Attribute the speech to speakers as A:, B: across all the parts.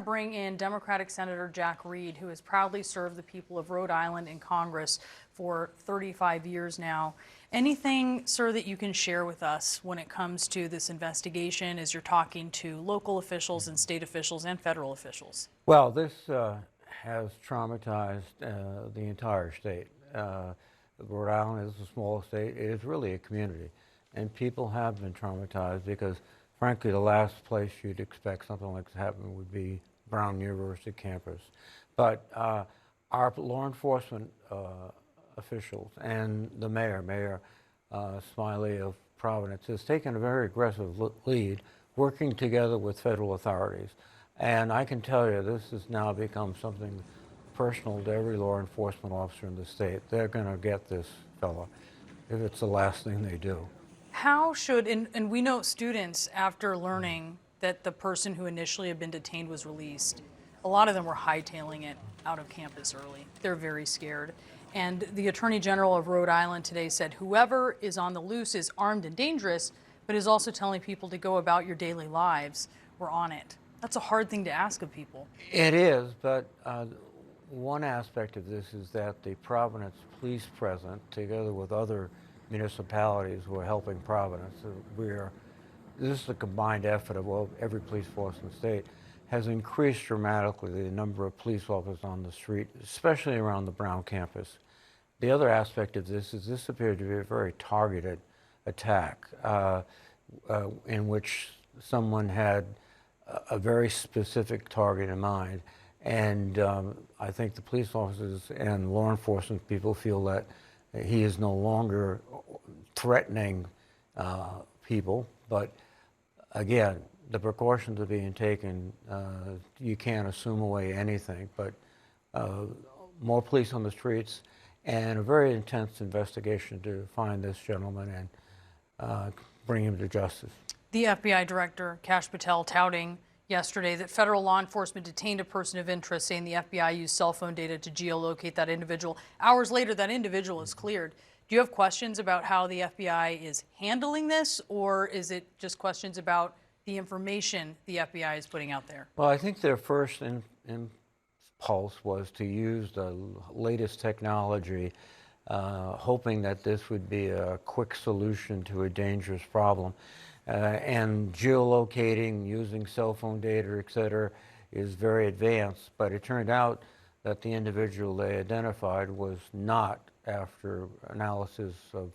A: bring in Democratic Senator Jack Reed, who has proudly served the people of Rhode Island in Congress for 35 years now. Anything, sir, that you can share with us when it comes to this investigation as you're talking to local officials and state officials and federal officials?
B: Well, this has traumatized the entire state. Rhode Island is a small state. It is really a community. And people have been traumatized because, frankly, the last place you'd expect something like this to happen would be Brown University campus. But our law enforcement officials and the Mayor Smiley of Providence, has taken a very aggressive lead, working together with federal authorities. And I can tell you, this has now become something personal to every law enforcement officer in the state. They're going to get this fella if it's the last thing they do.
A: How should, and we know students, after learning that the person who initially had been detained was released, a lot of them were hightailing it out of campus early. They're very scared. And the Attorney General of Rhode Island today said whoever is on the loose is armed and dangerous, but is also telling people to go about your daily lives. We're on it. That's a hard thing to ask of people. It
B: is, but one aspect of this is that the Providence Police President, together with other municipalities who are helping Providence, this is a combined effort of every police force in the state, has increased dramatically the number of police officers on the street, especially around the Brown campus. The other aspect of this is this appeared to be a very targeted attack in which someone had a very specific target in mind. And I think the police officers and law enforcement people feel that he is no longer threatening people, but again, the precautions are being taken. You can't assume away anything, but more police on the streets and a very intense investigation to find this gentleman and bring him to justice.
A: The FBI Director, Kash Patel, touting yesterday that federal law enforcement detained a person of interest, saying the FBI used cell phone data to geolocate that individual. Hours later, that individual is cleared. Do you have questions about how the FBI is handling this, or is it just questions about the information the FBI is putting out there?
B: Well, I think their first impulse was to use the latest technology, hoping that this would be a quick solution to a dangerous problem. And geolocating using cell phone data, et cetera, is very advanced, but it turned out that the individual they identified was not, after analysis of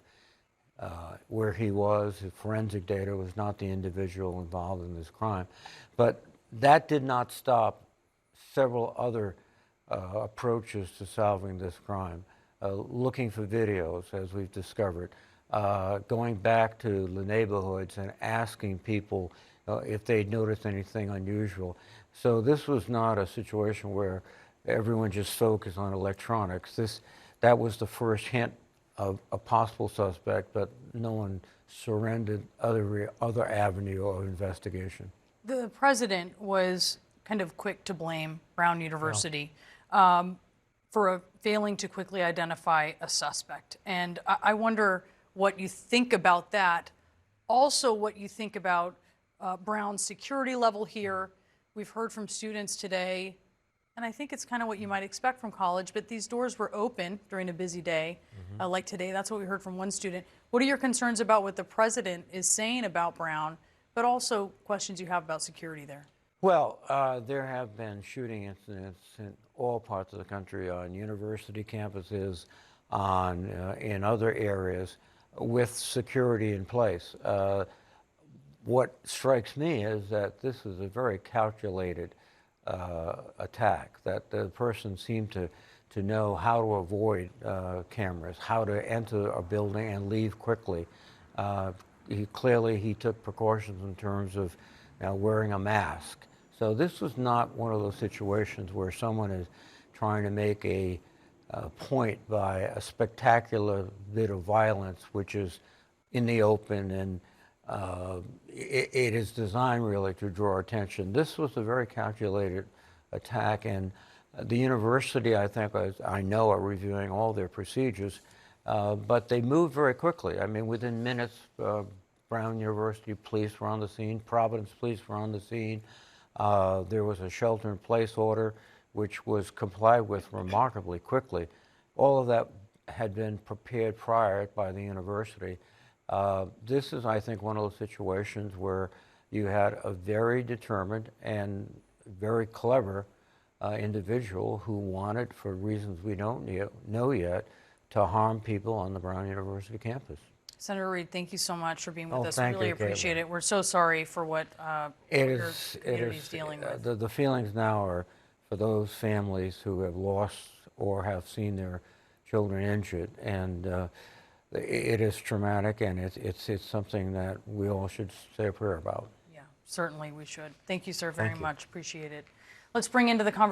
B: where he was, his forensic data was not the individual involved in this crime. But that did not stop several other approaches to solving this crime. Looking for videos, as we've discovered, going back to the neighborhoods and asking people if they'd noticed anything unusual. So this was not a situation where everyone just focused on electronics. That was the first hint of a possible suspect, but no one surrendered other avenue of investigation.
A: The president was kind of quick to blame Brown University for failing to quickly identify a suspect. And I wonder what you think about that. Also, what you think about Brown's security level here. We've heard from students today, and I think it's kind of what you might expect from college, but these doors were open during a busy day like today. That's what we heard from one student. What are your concerns about what the president is saying about Brown, but also questions you have about security there?
B: Well, there have been shooting incidents in all parts of the country, on university campuses, in other areas, with security in place. What strikes me is that this is a very calculated attack, that the person seemed to know how to avoid cameras, how to enter a building and leave quickly. Clearly he took precautions in terms of wearing a mask. So this was not one of those situations where someone is trying to make a point by a spectacular bit of violence, which is in the open, and it is designed really to draw attention. This was a very calculated attack, and the university, I know, are reviewing all their procedures, but they moved very quickly. I mean, within minutes, Brown University police were on the scene, Providence police were on the scene. There was a shelter-in-place order, which was complied with remarkably quickly. All of that had been prepared prior by the university. This is, I think, one of those situations where you had a very determined and very clever individual who wanted, for reasons we don't know yet, to harm people on the Brown University campus.
A: Senator Reed, thank you so much for being with us.
B: Thank
A: Really
B: you,
A: appreciate
B: Kaitlin.
A: it. We're so sorry for what your community is
B: It
A: dealing
B: is,
A: with.
B: the feelings now are for those families who have lost or have seen their children injured, and it is traumatic, and it's something that we all should say a prayer about.
A: Yeah, certainly we should. Thank you, sir, very
B: Thank you.
A: much. Appreciate it. Let's bring into the conversation